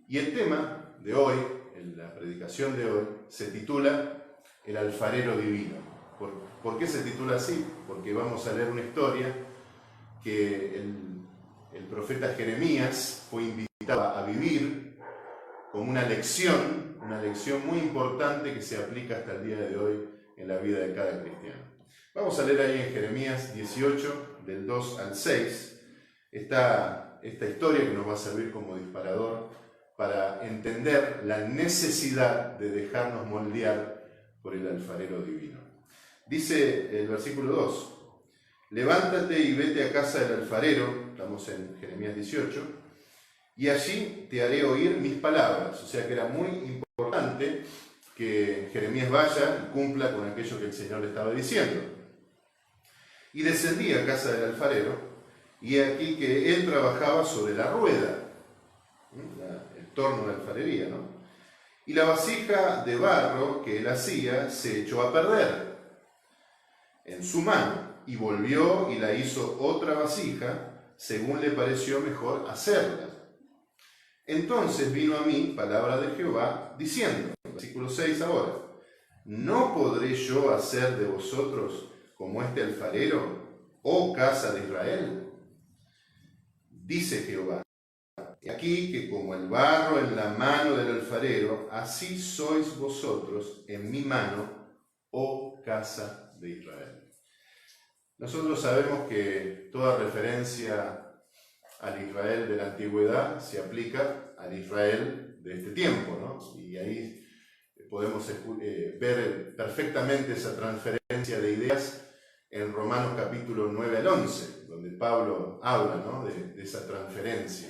Y el tema de hoy, en la predicación de hoy, se titula El alfarero divino. ¿Por qué se titula así? Porque vamos a leer una historia que el profeta Jeremías fue invitado a vivir como una lección muy importante que se aplica hasta el día de hoy en la vida de cada cristiano. Vamos a leer ahí en Jeremías 18, del 2 al 6, esta historia que nos va a servir como disparador para entender la necesidad de dejarnos moldear por el alfarero divino. Dice el versículo 2, levántate y vete a casa del alfarero, estamos en Jeremías 18, y allí te haré oír mis palabras. O sea que era muy importante que Jeremías vaya y cumpla con aquello que el Señor le estaba diciendo. Y descendí a casa del alfarero, y aquí que él trabajaba sobre la rueda, el torno de alfarería, ¿no? Y la vasija de barro que él hacía se echó a perder en su mano, y volvió y la hizo otra vasija, según le pareció mejor hacerla. Entonces vino a mí palabra de Jehová, diciendo, versículo 6 ahora, ¿no podré yo hacer de vosotros como este alfarero, oh casa de Israel? Dice Jehová, aquí que como el barro en la mano del alfarero, así sois vosotros en mi mano, oh casa de Israel. Nosotros sabemos que toda referencia al Israel de la antigüedad se aplica al Israel de este tiempo, ¿no? Y ahí podemos ver perfectamente esa transferencia de ideas en Romanos capítulo 9 al 11, donde Pablo habla, ¿no?, de esa transferencia.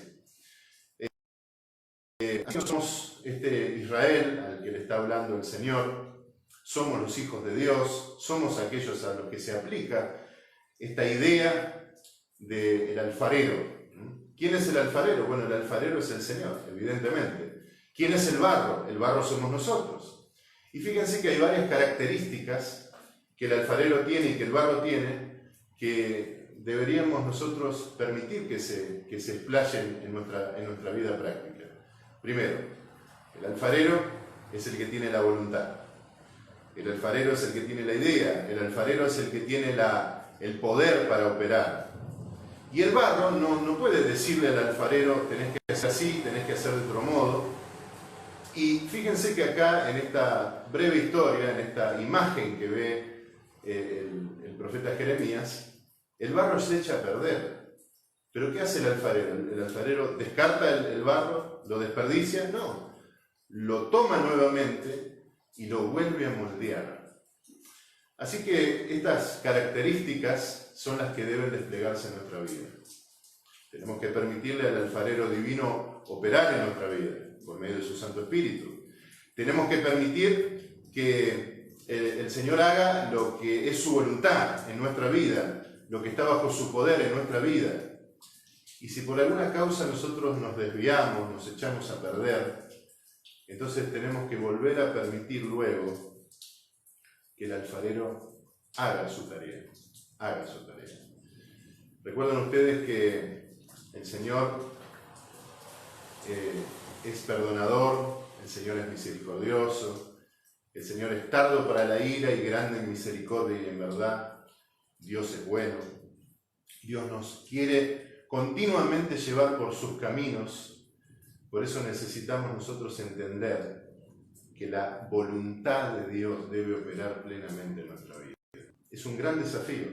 Así somos este Israel al que le está hablando el Señor, somos los hijos de Dios, somos aquellos a los que se aplica esta idea del alfarero. ¿Quién es el alfarero? Bueno, el alfarero es el Señor, evidentemente. ¿Quién es el barro? El barro somos nosotros. Y fíjense que hay varias características que el alfarero tiene y que el barro tiene que deberíamos nosotros permitir que se explayen en nuestra vida práctica. Primero, el alfarero es el que tiene la voluntad. El alfarero es el que tiene la idea. El alfarero es el que tiene el poder para operar. Y el barro no puede decirle al alfarero, tenés que hacer así, tenés que hacer de otro modo. Y fíjense que acá, en esta breve historia, en esta imagen que ve el profeta Jeremías, el barro se echa a perder. ¿Pero qué hace el alfarero? ¿El alfarero descarta el barro? ¿Lo desperdicia? No. Lo toma nuevamente y lo vuelve a moldear. Así que estas características son las que deben desplegarse en nuestra vida. Tenemos que permitirle al alfarero divino operar en nuestra vida por medio de su Santo Espíritu. Tenemos que permitir que el Señor haga lo que es su voluntad en nuestra vida, lo que está bajo su poder en nuestra vida. Y si por alguna causa nosotros nos desviamos, nos echamos a perder, entonces tenemos que volver a permitir luego que el alfarero haga su tarea. Recuerdan ustedes que el Señor es perdonador, el Señor es misericordioso, el Señor es tardo para la ira y grande en misericordia y en verdad. Dios es bueno. Dios nos quiere continuamente llevar por sus caminos. Por eso necesitamos nosotros entender que la voluntad de Dios debe operar plenamente en nuestra vida. Es un gran desafío,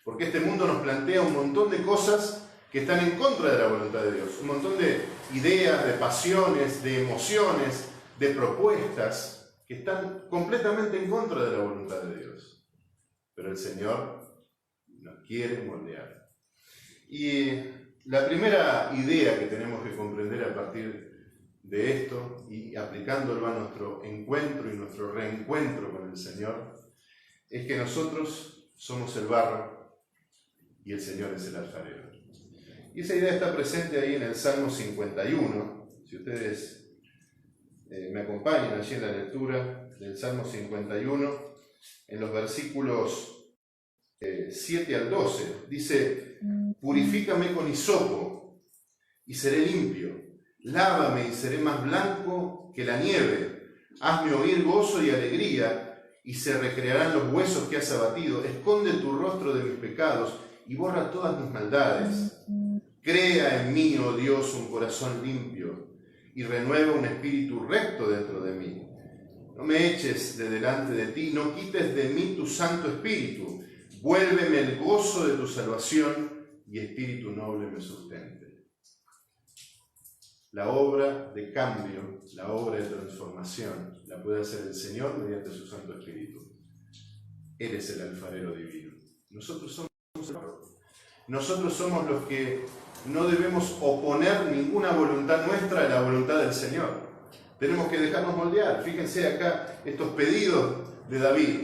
porque este mundo nos plantea un montón de cosas que están en contra de la voluntad de Dios, un montón de ideas, de pasiones, de emociones, de propuestas que están completamente en contra de la voluntad de Dios. Pero el Señor nos quiere moldear. Y la primera idea que tenemos que comprender a partir de esto y aplicándolo a nuestro encuentro y nuestro reencuentro con el Señor, es que nosotros somos el barro y el Señor es el alfarero. Y esa idea está presente ahí en el Salmo 51. Si ustedes me acompañan allí en la lectura del Salmo 51, en los versículos 7 al 12, dice: purifícame con hisopo y seré limpio, Lávame y seré más blanco que la nieve. Hazme oír gozo y alegría, y se recrearán los huesos que has abatido. Esconde tu rostro de mis pecados y borra todas mis maldades. Crea en mí, oh Dios, un corazón limpio, y renueva un espíritu recto dentro de mí. No me eches de delante de ti, no quites de mí tu Santo Espíritu. Vuélveme el gozo de tu salvación, y espíritu noble me sustente. La obra de cambio, la obra de transformación, la puede hacer el Señor mediante su Santo Espíritu. Él es el alfarero divino. Nosotros somos el barro. Nosotros somos los que no debemos oponer ninguna voluntad nuestra a la voluntad del Señor. Tenemos que dejarnos moldear. Fíjense acá estos pedidos de David.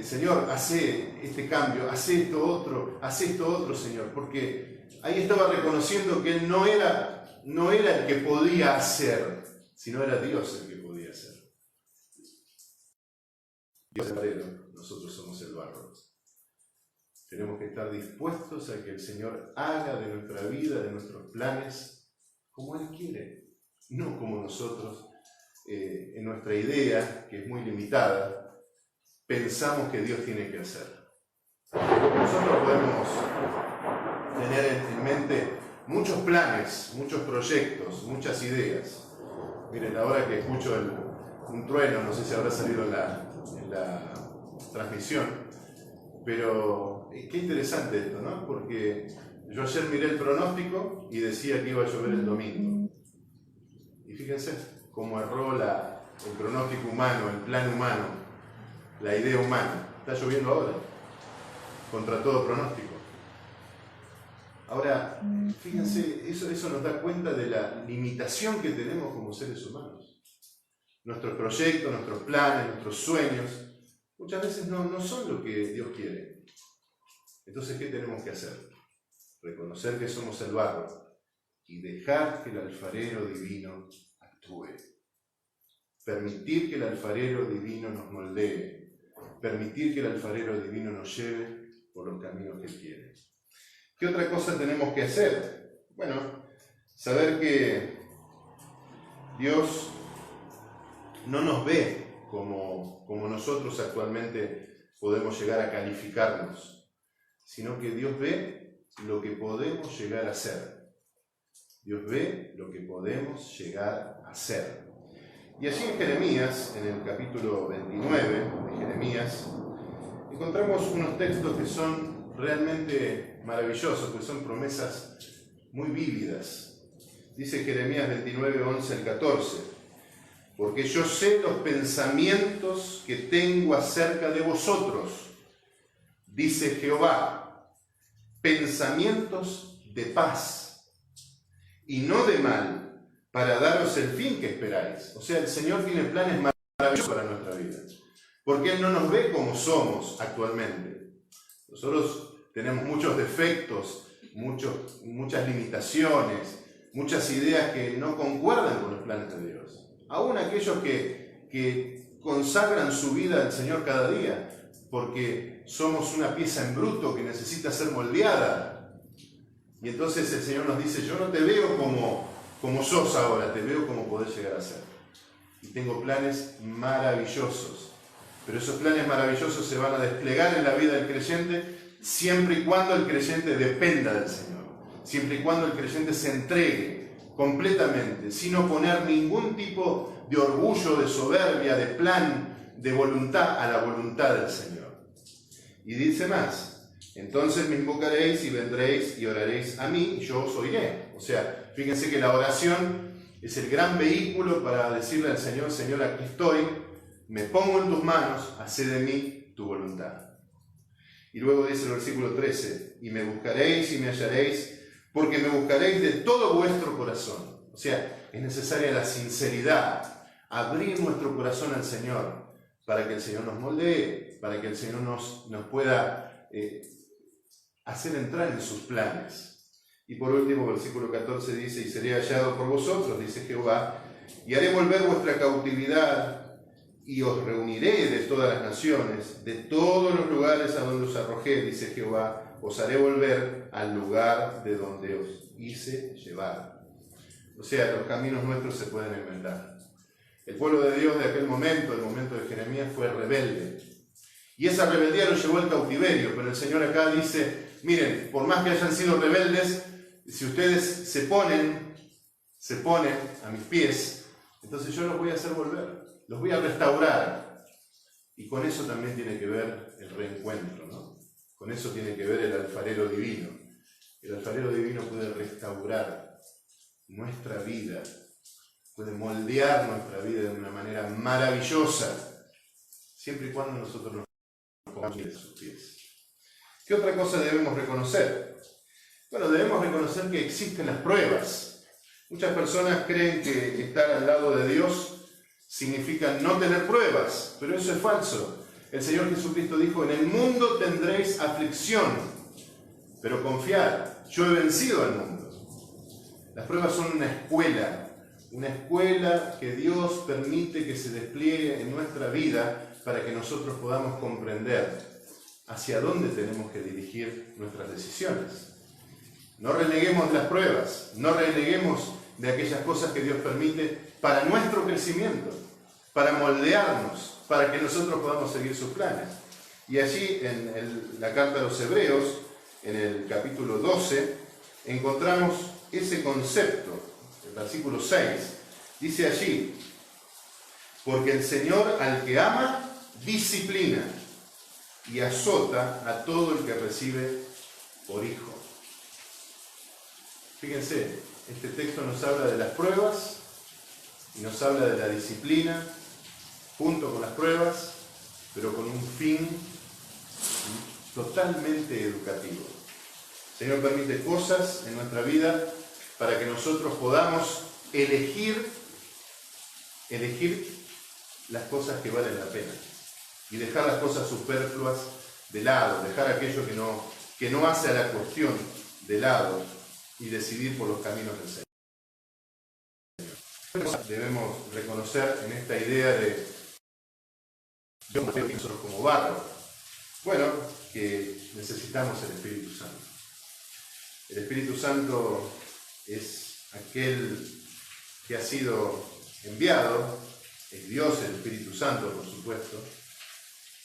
Señor, hace este cambio, hace esto otro, Señor. Porque ahí estaba reconociendo que él no era el que podía hacer, sino era Dios el que podía hacer. Dios es el alfarero, nosotros somos el barro. Tenemos que estar dispuestos a que el Señor haga de nuestra vida, de nuestros planes, como Él quiere, no como nosotros, en nuestra idea, que es muy limitada, pensamos que Dios tiene que hacer. Nosotros podemos tener en mente muchos planes, muchos proyectos, muchas ideas. Miren, ahora que escucho un trueno, no sé si habrá salido en la transmisión, pero qué interesante esto, ¿no? Porque yo ayer miré el pronóstico y decía que iba a llover el domingo. Y fíjense cómo erró el pronóstico humano, el plan humano, la idea humana. Está lloviendo ahora, contra todo pronóstico. Ahora, fíjense, eso nos da cuenta de la limitación que tenemos como seres humanos. Nuestros proyectos, nuestros planes, nuestros sueños, muchas veces no son lo que Dios quiere. Entonces, ¿qué tenemos que hacer? Reconocer que somos el barro y dejar que el alfarero divino actúe. Permitir que el alfarero divino nos moldee. Permitir que el alfarero divino nos lleve por los caminos que Él quiere. ¿Qué otra cosa tenemos que hacer? Bueno, saber que Dios no nos ve como nosotros actualmente podemos llegar a calificarnos, sino que Dios ve lo que podemos llegar a ser. Dios ve lo que podemos llegar a ser. Y allí en Jeremías, en el capítulo 29 de Jeremías, encontramos unos textos que son realmente maravillosos, que son promesas muy vívidas. Dice Jeremías 29, 11 al 14, porque yo sé los pensamientos que tengo acerca de vosotros, dice Jehová, pensamientos de paz y no de mal, para daros el fin que esperáis. O sea, el Señor tiene planes maravillosos para nuestra vida, porque Él no nos ve como somos actualmente. Nosotros tenemos muchos defectos, muchas limitaciones, muchas ideas que no concuerdan con los planes de Dios. Aún aquellos que consagran su vida al Señor cada día, porque somos una pieza en bruto que necesita ser moldeada. Y entonces el Señor nos dice, yo no te veo como sos ahora, te veo como podés llegar a ser. Y tengo planes maravillosos. Pero esos planes maravillosos se van a desplegar en la vida del creyente siempre y cuando el creyente dependa del Señor. Siempre y cuando el creyente se entregue completamente, sin oponer ningún tipo de orgullo, de soberbia, de plan, de voluntad a la voluntad del Señor. Y dice más, entonces me invocaréis y vendréis y oraréis a mí y yo os oiré. O sea, fíjense que la oración es el gran vehículo para decirle al Señor, Señor, aquí estoy, me pongo en tus manos, hacé de mí tu voluntad. Y luego dice el versículo 13, y me buscaréis y me hallaréis, porque me buscaréis de todo vuestro corazón. O sea, es necesaria la sinceridad, abrir nuestro corazón al Señor, para que el Señor nos moldee, para que el Señor nos pueda hacer entrar en sus planes. Y por último, versículo 14 dice, y seré hallado por vosotros, dice Jehová, y haré volver vuestra cautividad, y os reuniré de todas las naciones, de todos los lugares a donde os arrojé, dice Jehová, os haré volver al lugar de donde os hice llevar. O sea, los caminos nuestros se pueden inventar. El pueblo de Dios de aquel momento, el momento de Jeremías, fue rebelde. Y esa rebeldía lo llevó al cautiverio, pero el Señor acá dice, miren, por más que hayan sido rebeldes, si ustedes se ponen a mis pies, entonces yo los voy a hacer volver, los voy a restaurar. Y con eso también tiene que ver el reencuentro, ¿no? Con eso tiene que ver el alfarero divino. El alfarero divino puede restaurar nuestra vida, puede moldear nuestra vida de una manera maravillosa, siempre y cuando nosotros nos pongamos en sus pies. ¿Qué otra cosa debemos reconocer? Bueno, debemos reconocer que existen las pruebas. Muchas personas creen que estar al lado de Dios significa no tener pruebas, pero eso es falso. El Señor Jesucristo dijo, en el mundo tendréis aflicción, pero confiad, yo he vencido al mundo. Las pruebas son una escuela que Dios permite que se despliegue en nuestra vida para que nosotros podamos comprender hacia dónde tenemos que dirigir nuestras decisiones. No reneguemos las pruebas, no reneguemos de aquellas cosas que Dios permite para nuestro crecimiento, para moldearnos, para que nosotros podamos seguir sus planes. Y allí en la carta a los Hebreos, en el capítulo 12, encontramos ese concepto, el versículo 6, dice allí, porque el Señor al que ama, disciplina y azota a todo el que recibe por hijo. Fíjense, este texto nos habla de las pruebas y nos habla de la disciplina junto con las pruebas, pero con un fin totalmente educativo. El Señor permite cosas en nuestra vida para que nosotros podamos elegir las cosas que valen la pena y dejar las cosas superfluas de lado, dejar aquello que no hace a la cuestión de lado y decidir por los caminos del Señor. Debemos reconocer en esta idea de nosotros como barro, bueno, que necesitamos el Espíritu Santo. El Espíritu Santo es aquel que ha sido enviado, es Dios el Espíritu Santo, por supuesto,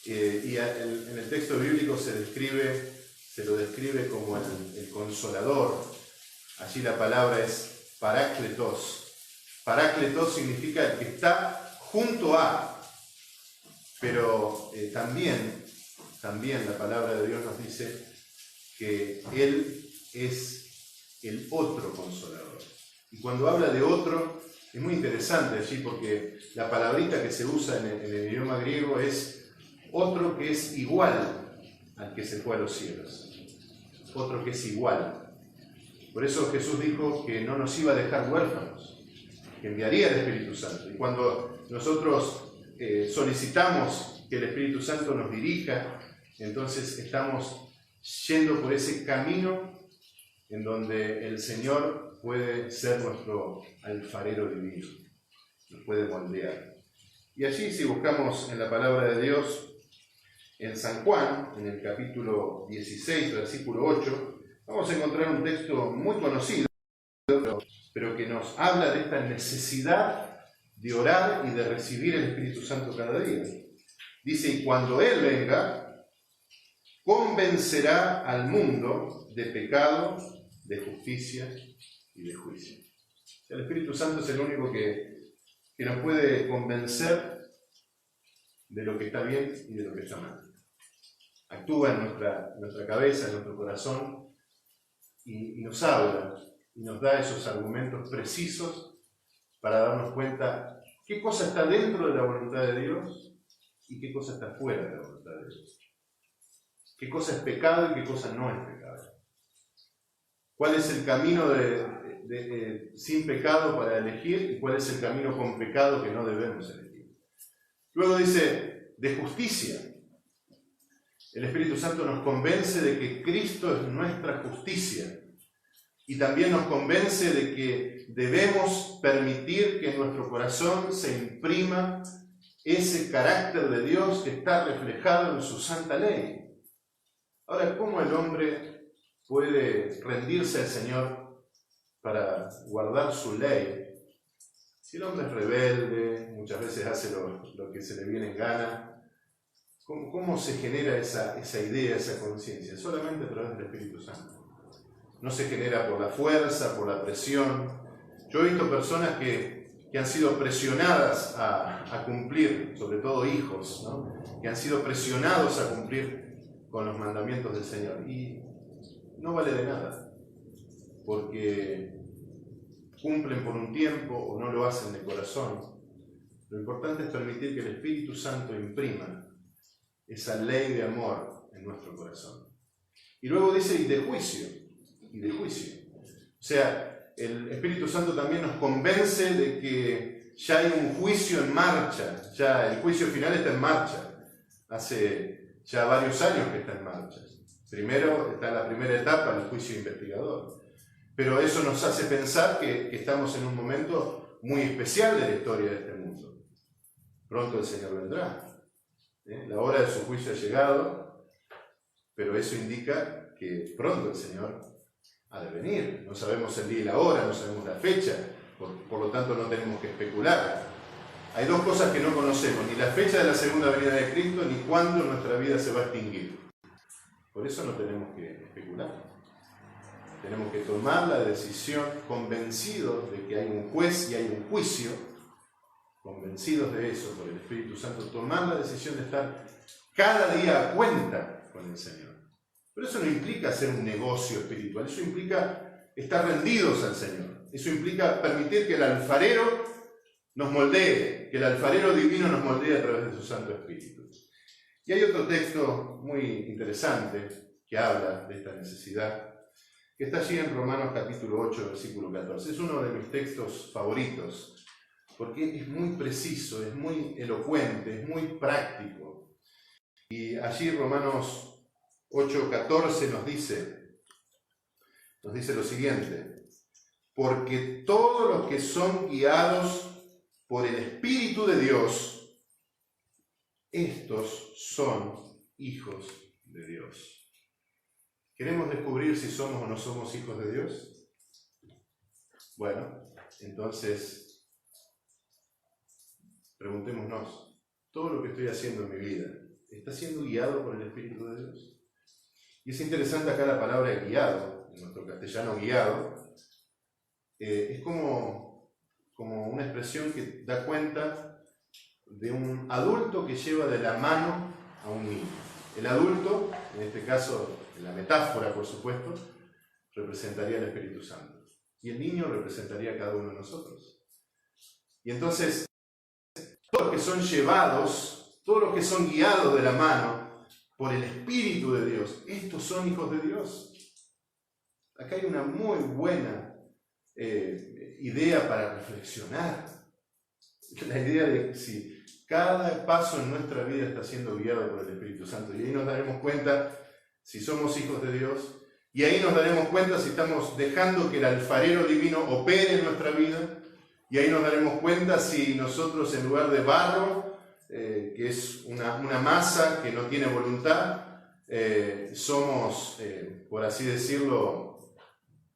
y en el texto bíblico se lo describe como el consolador. Allí la palabra es parácletos. Parácletos significa el que está junto a, pero también la palabra de Dios nos dice que Él es el otro consolador. Y cuando habla de otro, es muy interesante allí porque la palabrita que se usa en el idioma griego es otro que es igual al que se fue a los cielos. Otro que es igual. Por eso Jesús dijo que no nos iba a dejar huérfanos, que enviaría el Espíritu Santo. Y cuando nosotros solicitamos que el Espíritu Santo nos dirija, entonces estamos yendo por ese camino en donde el Señor puede ser nuestro alfarero divino, nos puede moldear. Y allí, si buscamos en la palabra de Dios, en San Juan, en el capítulo 16, versículo 8, vamos a encontrar un texto muy conocido, pero que nos habla de esta necesidad de orar y de recibir el Espíritu Santo cada día. Dice, y cuando Él venga, convencerá al mundo de pecado, de justicia y de juicio. O sea, el Espíritu Santo es el único que nos puede convencer de lo que está bien y de lo que está mal. Actúa en nuestra cabeza, en nuestro corazón, y nos habla, y nos da esos argumentos precisos para darnos cuenta qué cosa está dentro de la voluntad de Dios y qué cosa está fuera de la voluntad de Dios. Qué cosa es pecado y qué cosa no es pecado. ¿Cuál es el camino sin pecado para elegir y cuál es el camino con pecado que no debemos elegir? Luego dice, de justicia. El Espíritu Santo nos convence de que Cristo es nuestra justicia y también nos convence de que debemos permitir que en nuestro corazón se imprima ese carácter de Dios que está reflejado en su santa ley. Ahora, ¿cómo el hombre puede rendirse al Señor para guardar su ley. Si el hombre es rebelde, muchas veces hace lo que se le viene en gana, ¿cómo se genera esa idea, esa conciencia? Solamente a través del Espíritu Santo. No se genera por la fuerza, por la presión. Yo he visto personas que han sido presionadas a cumplir, sobre todo hijos, ¿no? Que han sido presionados a cumplir con los mandamientos del Señor. Y no vale de nada, porque cumplen por un tiempo o no lo hacen de corazón. Lo importante es permitir que el Espíritu Santo imprima esa ley de amor en nuestro corazón. Y luego dice, y de juicio. O sea, el Espíritu Santo también nos convence de que ya hay un juicio en marcha, ya el juicio final está en marcha. Hace ya varios años que está en marcha. Primero está la primera etapa, el juicio investigador. Pero eso nos hace pensar que estamos en un momento muy especial de la historia de este mundo. Pronto el Señor vendrá. La hora de su juicio ha llegado, pero eso indica que pronto el Señor ha de venir. No sabemos el día y la hora, no sabemos la fecha, por lo tanto no tenemos que especular. Hay dos cosas que no conocemos, ni la fecha de la segunda venida de Cristo, ni cuándo nuestra vida se va a extinguir. Por eso no tenemos que especular. Tenemos que tomar la decisión convencidos de que hay un juez y hay un juicio, convencidos de eso por el Espíritu Santo, tomar la decisión de estar cada día a cuenta con el Señor. Pero eso no implica hacer un negocio espiritual, eso implica estar rendidos al Señor. Eso implica permitir que el alfarero nos moldee, que el alfarero divino nos moldee a través de su Santo Espíritu. Y hay otro texto muy interesante que habla de esta necesidad, que está allí en Romanos capítulo 8, versículo 14. Es uno de mis textos favoritos, porque es muy preciso, es muy elocuente, es muy práctico. Y allí Romanos 8:14 nos dice lo siguiente: porque todos los que son guiados por el Espíritu de Dios, estos son hijos de Dios. ¿Queremos descubrir si somos o no somos hijos de Dios? Bueno, entonces preguntémonos, ¿todo lo que estoy haciendo en mi vida está siendo guiado por el Espíritu de Dios? Y es interesante acá la palabra guiado, en nuestro castellano guiado, es como una expresión que da cuenta de un adulto que lleva de la mano a un niño. El adulto, en este caso, en la metáfora por supuesto, representaría el Espíritu Santo. Y el niño representaría a cada uno de nosotros. Y entonces, todos los que son llevados, todos los que son guiados de la mano por el Espíritu de Dios, estos son hijos de Dios. Acá hay una muy buena idea para reflexionar. La idea de que si cada paso en nuestra vida está siendo guiado por el Espíritu Santo, y ahí nos daremos cuenta si somos hijos de Dios, y ahí nos daremos cuenta si estamos dejando que el alfarero divino opere en nuestra vida, y ahí nos daremos cuenta si nosotros, en lugar de barro, que es una masa que no tiene voluntad, somos, por así decirlo,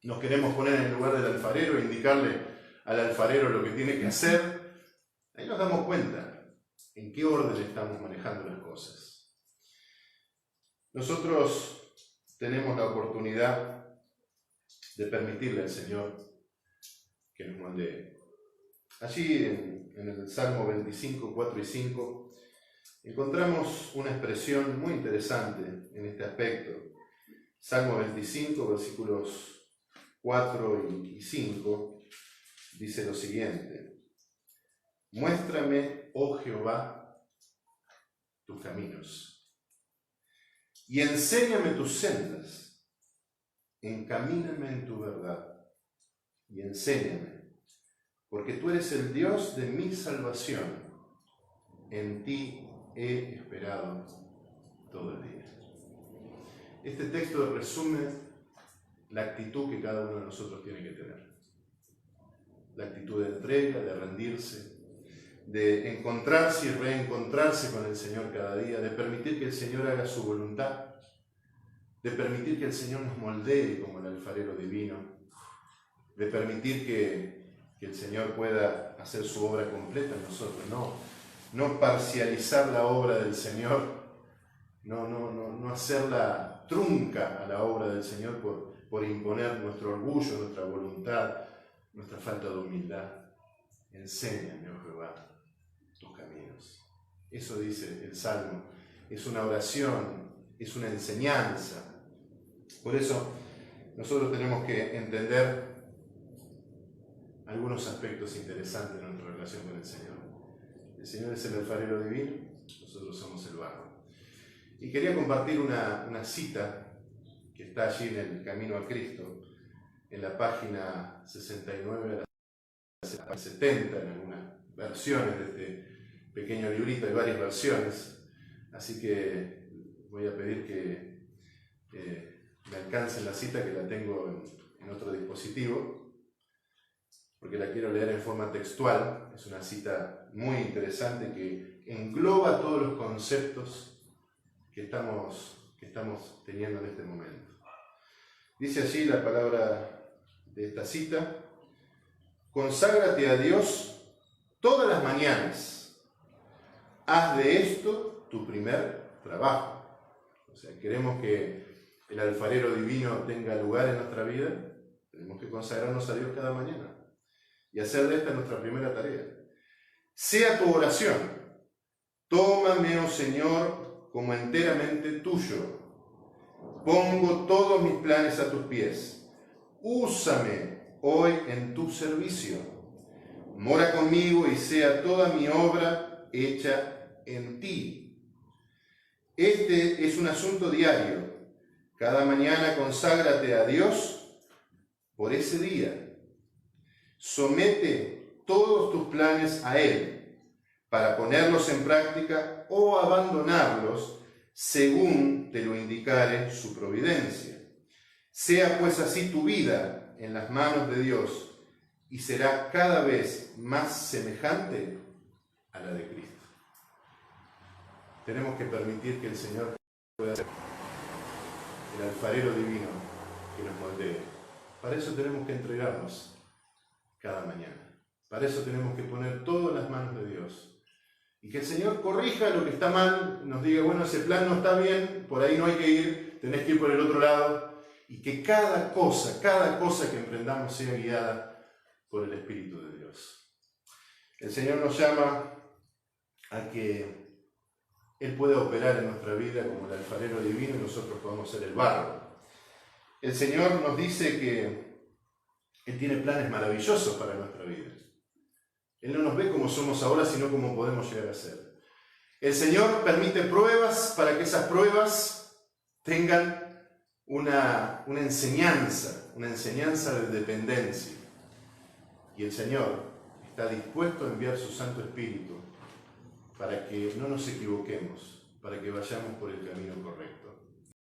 nos queremos poner en el lugar del alfarero e indicarle al alfarero lo que tiene que hacer. Ahí nos damos cuenta en qué orden estamos manejando las cosas. Nosotros tenemos la oportunidad de permitirle al Señor que nos moldee. Allí en el Salmo 25, 4 y 5 encontramos una expresión muy interesante en este aspecto. Salmo 25, versículos 4 y 5 dice lo siguiente: muéstrame, oh Jehová, tus caminos, y enséñame tus sendas, encamíname en tu verdad, y enséñame, porque tú eres el Dios de mi salvación, en ti he esperado todo el día. Este texto resume la actitud que cada uno de nosotros tiene que tener. La actitud de entrega, de rendirse, de encontrarse y reencontrarse con el Señor cada día, de permitir que el Señor haga su voluntad, de permitir que el Señor nos moldee como el alfarero divino, de permitir que el Señor pueda hacer su obra completa en nosotros, no parcializar la obra del Señor, no hacerla trunca a la obra del Señor por imponer nuestro orgullo, nuestra voluntad, nuestra falta de humildad. Enséñame, oh Jehová, tus caminos. Eso dice el Salmo. Es una oración, es una enseñanza. Por eso nosotros tenemos que entender algunos aspectos interesantes de nuestra relación con el Señor. El Señor es el alfarero divino, nosotros somos el barro. Y quería compartir una cita que está allí en el Camino a Cristo, en la página 69 a la 70, en algunas versiones de este pequeño librito, hay varias versiones, así que voy a pedir que me alcancen la cita, que la tengo en otro dispositivo, porque la quiero leer en forma textual. Es una cita muy interesante que engloba todos los conceptos que estamos teniendo en este momento. Dice allí la palabra de esta cita: conságrate a Dios todas las mañanas, haz de esto tu primer trabajo. O sea, queremos que el alfarero divino tenga lugar en nuestra vida, tenemos que consagrarnos a Dios cada mañana y hacer de esta nuestra primera tarea. Sea tu oración: tómame, oh Señor, como enteramente tuyo. Pongo todos mis planes a tus pies. Úsame hoy en tu servicio. Mora conmigo y sea toda mi obra hecha en ti. Este es un asunto diario. Cada mañana conságrate a Dios por ese día. Somete todos tus planes a Él para ponerlos en práctica o abandonarlos según te lo indicare su providencia. Sea pues así tu vida en las manos de Dios y será cada vez más semejante a la de Cristo. Tenemos que permitir que el Señor pueda ser el alfarero divino que nos moldee. Para eso tenemos que entregarnos cada mañana. Para eso tenemos que poner todo en las manos de Dios. Y que el Señor corrija lo que está mal, nos diga, bueno, ese plan no está bien, por ahí no hay que ir, tenés que ir por el otro lado. Y que cada cosa que emprendamos sea guiada por el Espíritu de Dios. El Señor nos llama a que Él pueda operar en nuestra vida como el alfarero divino y nosotros podamos ser el barro. El Señor nos dice que Él tiene planes maravillosos para nuestra vida. Él no nos ve como somos ahora, sino como podemos llegar a ser. El Señor permite pruebas para que esas pruebas tengan una enseñanza de dependencia. Y el Señor está dispuesto a enviar su Santo Espíritu para que no nos equivoquemos, para que vayamos por el camino correcto.